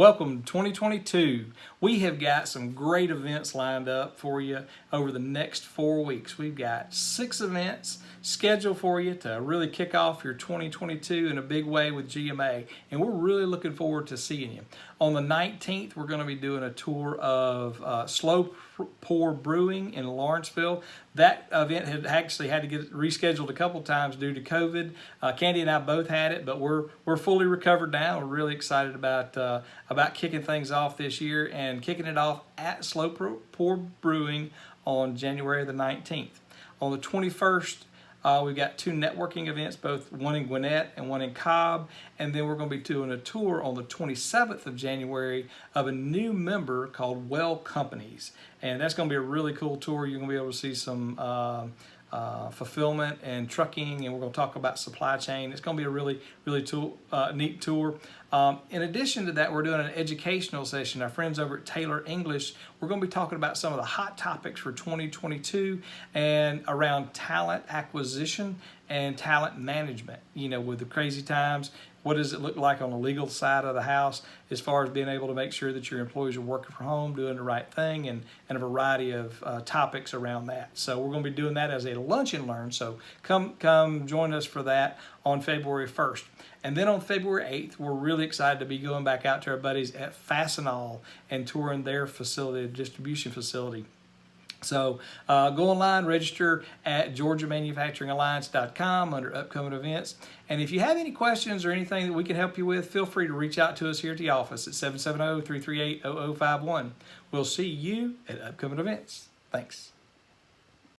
Welcome to 2022. We have got some great events lined up for you over the next 4 weeks. We've got 6 events scheduled for you to really kick off your 2022 in a big way with GMA, and we're really looking forward to seeing you. On the 19th, we're going to be doing a tour of Slow Pour Brewing in Lawrenceville. That event had actually had to get rescheduled a couple times due to COVID. Candy and I both had it, but we're fully recovered now. We're really excited about kicking things off this year and kicking it off at Slow Pour Brewing on January the 19th. On the 21st, we've got 2 networking events, both one in Gwinnett and one in Cobb, and then we're going to be doing a tour on the 27th of January of a new member called Well Companies, and that's going to be a really cool tour. You're going to be able to see some fulfillment and trucking, and we're going to talk about supply chain. It's going to be a really neat tour. In addition to that, we're doing an educational session. Our friends over at Taylor English, we're going to be talking about some of the hot topics for 2022 and around talent acquisition and talent management. You know, with the crazy times, what does it look like on the legal side of the house as far as being able to make sure that your employees are working from home, doing the right thing, and a variety of topics around that. So we're going to be doing that as a lunch and learn. So come join us for that on February 1st. And then on February 8th, we're really excited to be going back out to our buddies at Fastenal and touring their facility, distribution facility. So go online, register at GeorgiaManufacturingAlliance.com under upcoming events. And if you have any questions or anything that we can help you with, feel free to reach out to us here at the office at 770-338-0051. We'll see you at upcoming events. Thanks.